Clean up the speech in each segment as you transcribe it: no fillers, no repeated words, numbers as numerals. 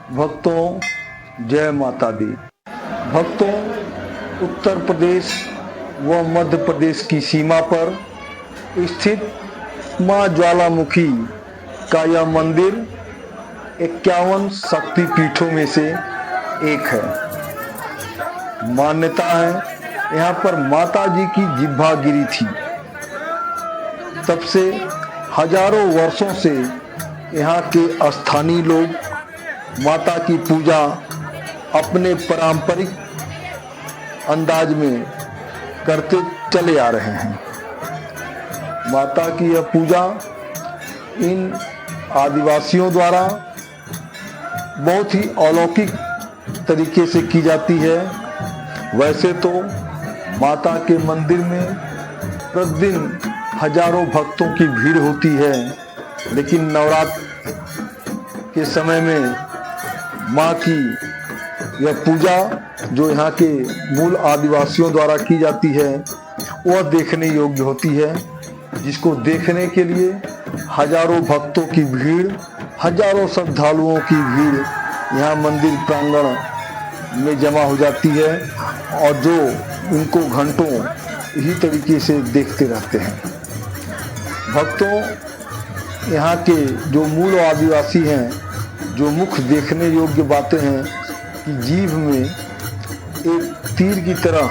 भक्तों जय माता दी। भक्तों, उत्तर प्रदेश व मध्य प्रदेश की सीमा पर स्थित मां ज्वालामुखी का यह मंदिर 51 शक्तिपीठों में से एक है। मान्यता है यहाँ पर माता जी की जिह्वा गिरी थी। तब से हजारों वर्षों से यहाँ के स्थानीय लोग माता की पूजा अपने पारंपरिक अंदाज में करते चले आ रहे हैं। माता की यह पूजा इन आदिवासियों द्वारा बहुत ही अलौकिक तरीके से की जाती है। वैसे तो माता के मंदिर में प्रतिदिन हजारों भक्तों की भीड़ होती है, लेकिन नवरात्र के समय में माँ की यह पूजा जो यहाँ के मूल आदिवासियों द्वारा की जाती है वह देखने योग्य होती है, जिसको देखने के लिए हजारों भक्तों की भीड़, हजारों श्रद्धालुओं की भीड़ यहाँ मंदिर प्रांगण में जमा हो जाती है और जो उनको घंटों इसी तरीके से देखते रहते हैं। भक्तों, यहाँ के जो मूल आदिवासी हैं, जो मुख्य देखने योग्य बातें हैं कि जीभ में एक तीर की तरह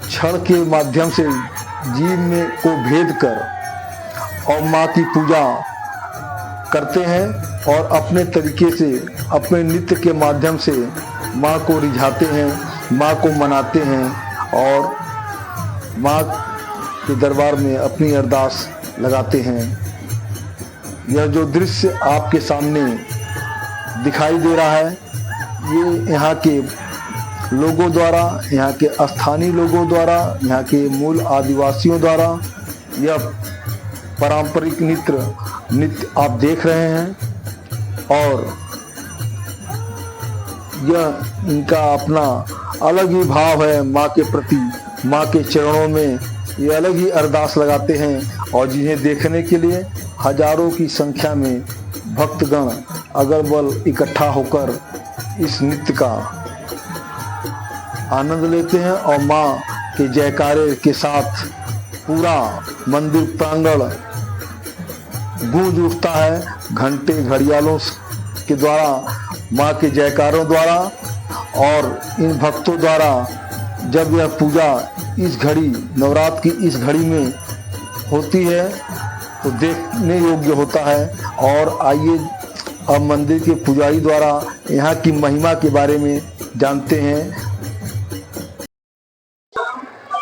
छड़ के माध्यम से जीभ में को भेद कर और माँ की पूजा करते हैं और अपने तरीके से अपने नृत्य के माध्यम से माँ को रिझाते हैं, माँ को मनाते हैं और माँ के दरबार में अपनी अरदास लगाते हैं। यह जो दृश्य आपके सामने दिखाई दे रहा है, ये यहाँ के लोगों द्वारा, यहाँ के स्थानीय लोगों द्वारा, यहाँ के मूल आदिवासियों द्वारा यह पारंपरिक नृत्य आप देख रहे हैं और यह इनका अपना अलग ही भाव है माँ के प्रति। माँ के चरणों में ये अलग ही अरदास लगाते हैं और जिन्हें देखने के लिए हजारों की संख्या में भक्तगण अगल बगल इकट्ठा होकर इस नृत्य का आनंद लेते हैं और माँ के जयकारे के साथ पूरा मंदिर प्रांगण गूंज उठता है। घंटे घड़ियालों के द्वारा, माँ के जयकारों द्वारा और इन भक्तों द्वारा जब यह पूजा इस घड़ी, नवरात्र की इस घड़ी में होती है तो देखने योग्य होता है। और आइए अब मंदिर के पुजारी द्वारा यहाँ की महिमा के बारे में जानते हैं।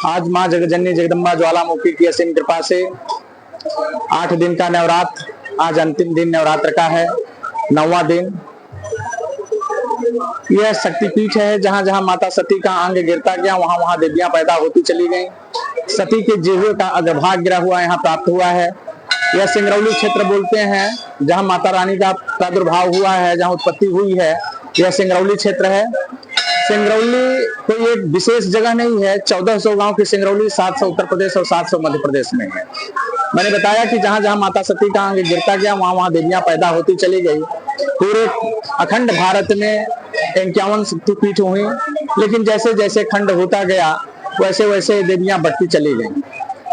आज माँ जगजननी जगदम्बा ज्वालामुखी की असीम कृपा से 8 दिन का नवरात्र, आज अंतिम दिन नवरात्र का है, 9वां दिन। यह शक्तिपीठ है जहाँ जहाँ माता सती का अंग गिरता गया वहाँ वहाँ देवियां पैदा होती चली गईं। सती के जिह्वे का अग्रभाग गिरा हुआ यहाँ प्राप्त हुआ है। यह सिंगरौली क्षेत्र बोलते हैं जहाँ माता रानी का प्रादुर्भाव हुआ है, जहाँ उत्पत्ति हुई है, यह सिंगरौली क्षेत्र है। सिंगरौली कोई एक विशेष जगह नहीं है। 1400 गांव की सिंगरौली 700 उत्तर प्रदेश और 700 मध्य प्रदेश में है। मैंने बताया कि जहां जहां माता सती का अंग गिरता गया वहां वहां देवियां पैदा होती चली गई। पूरे अखंड भारत में 51 शक्तिपीठ हुई, लेकिन जैसे जैसे खंड होता गया वैसे वैसे देवियां बढ़ती चली गई।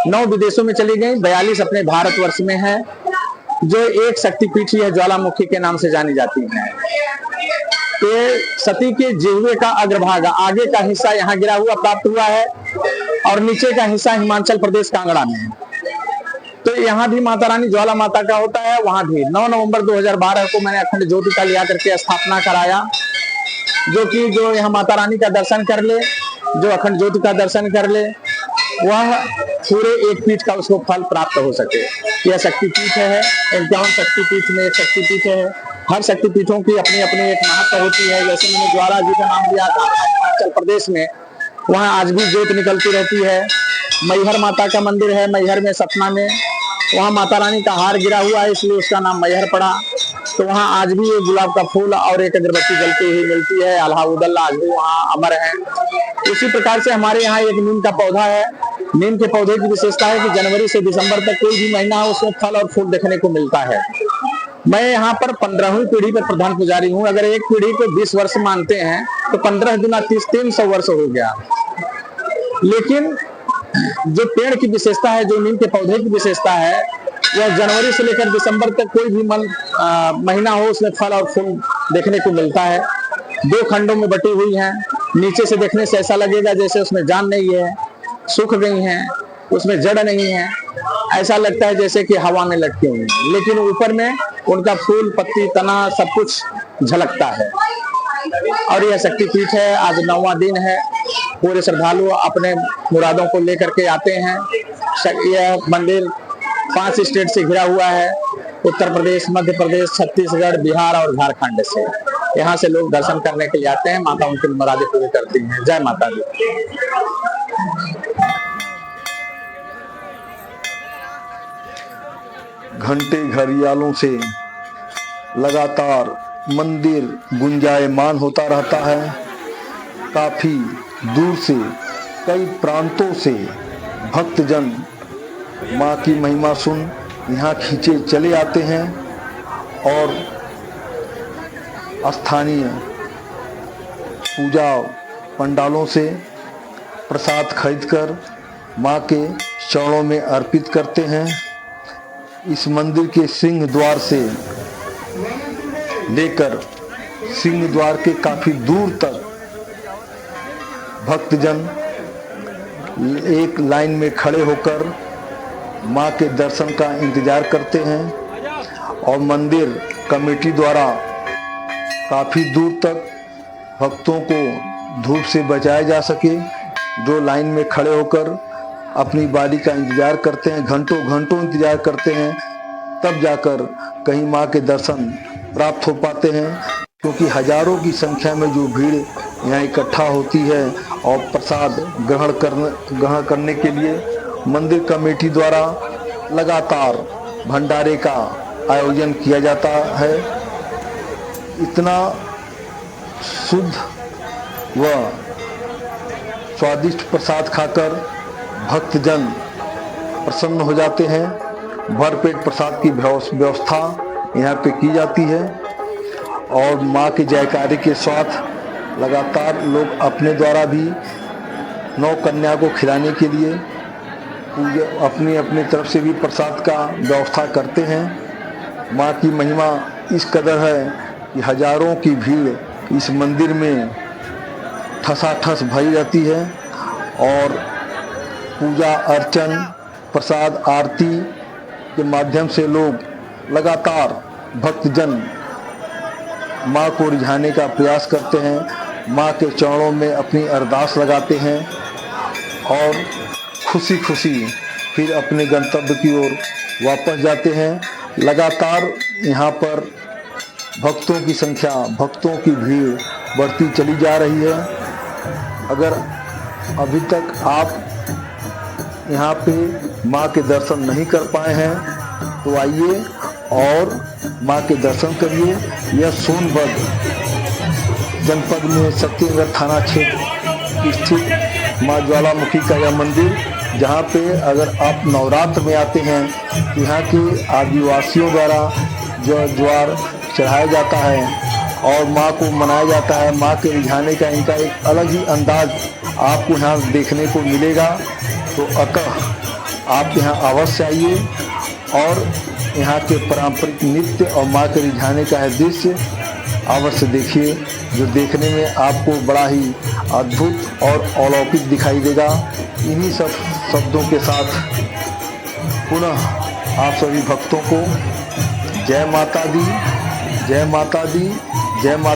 9 विदेशों में चली गई, 42 अपने भारतवर्ष में है। जो एक शक्तिपीठ है ज्वालामुखी के नाम से जानी जाती है। ये सती के जिह्वे का अग्रभाग, आगे का हिस्सा यहाँ गिरा हुआ प्राप्त हुआ है और नीचे का हिस्सा हिमाचल प्रदेश कांगड़ा में है। तो यहाँ भी माता रानी ज्वाला माता का होता है। वहां भी 9 नवंबर 2012 को मैंने अखंड ज्योति का लिया करके स्थापना कराया, जो यहाँ माता रानी का दर्शन कर ले, जो अखंड ज्योति का दर्शन कर ले, वह पूरे एक पीठ का उसको फल प्राप्त हो सके। यह शक्तिपीठ है, 51 शक्तिपीठ में एक शक्तिपीठ है। हर शक्तिपीठों की अपनी अपनी एक महत्व होती है। जैसे मैंने ज्वाला जी का नाम लिया था हिमाचल प्रदेश में, वहाँ आज भी ज्योत निकलती रहती है। मैहर माता का मंदिर है, मैहर में सतना में, वहाँ माता रानी का हार गिरा हुआ है इसलिए उसका नाम मैहर पड़ा। तो वहाँ आज भी एक गुलाब का फूल और एक अगरबत्ती जलती हुई मिलती है। अलाउद्दीन आज भी वहाँ अमर है। इसी प्रकार से हमारे यहाँ एक नीम का पौधा है। नीम के पौधे की विशेषता है कि जनवरी से दिसंबर तक कोई भी महीना हो उसमें फल और फूल देखने को मिलता है। मैं यहाँ पर 15वीं पीढ़ी पर प्रधान पुजारी हूँ। अगर एक पीढ़ी को 20 वर्ष मानते हैं तो 15 दुना 30, 300 वर्ष हो गया। लेकिन जो पेड़ की विशेषता है, जो नीम के पौधे की विशेषता है, वह जनवरी से लेकर दिसंबर तक कोई भी महीना हो उसमें फल और फूल देखने को मिलता है। 2 खंडों में बटी हुई है। नीचे से देखने से ऐसा लगेगा जैसे उसमें जान नहीं है, सूख गई हैं, उसमें जड़ नहीं है, ऐसा लगता है जैसे कि हवा में लटके हुए हैं। लेकिन ऊपर में उनका फूल, पत्ती, तना सब कुछ झलकता है। और यह शक्तिपीठ है। आज 9वां दिन है। पूरे श्रद्धालु अपने मुरादों को लेकर के आते हैं। यह मंदिर 5 स्टेट से घिरा हुआ है, उत्तर प्रदेश, मध्य प्रदेश, छत्तीसगढ़, बिहार और झारखंड से। यहाँ से लोग दर्शन करने के लिए आते हैं। माता उनकी मुरादें पूरी करती हैं। जय माता दी। घंटे घड़ियालों से लगातार मंदिर गुंजायमान होता रहता है। काफी दूर से, कई प्रांतों से भक्तजन माँ की महिमा सुन यहाँ खींचे चले आते हैं और स्थानीय पूजा पंडालों से प्रसाद खरीदकर माँ के चरणों में अर्पित करते हैं। इस मंदिर के सिंह द्वार से लेकर सिंह द्वार के काफी दूर तक भक्तजन एक लाइन में खड़े होकर माँ के दर्शन का इंतजार करते हैं और मंदिर कमेटी द्वारा काफी दूर तक भक्तों को धूप से बचाया जा सके, जो लाइन में खड़े होकर अपनी बारी का इंतजार करते हैं, घंटों घंटों इंतजार करते हैं, तब जाकर कहीं माँ के दर्शन प्राप्त हो पाते हैं। क्योंकि हजारों की संख्या में जो भीड़ यहाँ इकट्ठा होती है और प्रसाद ग्रहण करने के लिए मंदिर कमेटी द्वारा लगातार भंडारे का आयोजन किया जाता है। इतना शुद्ध व स्वादिष्ट प्रसाद खाकर भक्तजन प्रसन्न हो जाते हैं। भरपेट प्रसाद की व्यवस्था यहाँ पे की जाती है और माँ के जयकारे के साथ लगातार लोग अपने द्वारा भी 9 कन्या को खिलाने के लिए अपनी अपनी तरफ से भी प्रसाद का व्यवस्था करते हैं। माँ की महिमा इस कदर है कि हजारों की भीड़ इस मंदिर में ठसाठस भरी रहती है और पूजा अर्चन, प्रसाद, आरती के माध्यम से लोग लगातार भक्तजन माँ को रिझाने का प्रयास करते हैं। माँ के चरणों में अपनी अरदास लगाते हैं और खुशी खुशी फिर अपने गंतव्य की ओर वापस जाते हैं। लगातार यहाँ पर भक्तों की संख्या, भक्तों की भीड़ बढ़ती चली जा रही है। अगर अभी तक आप यहाँ पे माँ के दर्शन नहीं कर पाए हैं तो आइए और माँ के दर्शन करिए। यह सोनभद्र जनपद में सत्यनगर थाना क्षेत्र स्थित माँ ज्वालामुखी का यह मंदिर, जहाँ पे अगर आप नवरात्र में आते हैं तो यहाँ के आदिवासियों द्वारा जो ज्वार चढ़ाया जाता है और माँ को मनाया जाता है। माँ के रिझाने का इनका एक अलग ही अंदाज आपको यहाँ देखने को मिलेगा। तो अतः आप यहाँ अवश्य आइए और यहाँ के पारंपरिक नृत्य और माँ के रिझाने का है दृश्य अवश्य देखिए, जो देखने में आपको बड़ा ही अद्भुत और अलौकिक दिखाई देगा। इन्हीं सब शब्दों के साथ पुनः आप सभी भक्तों को जय माता दी, जय माता दी, जय माता।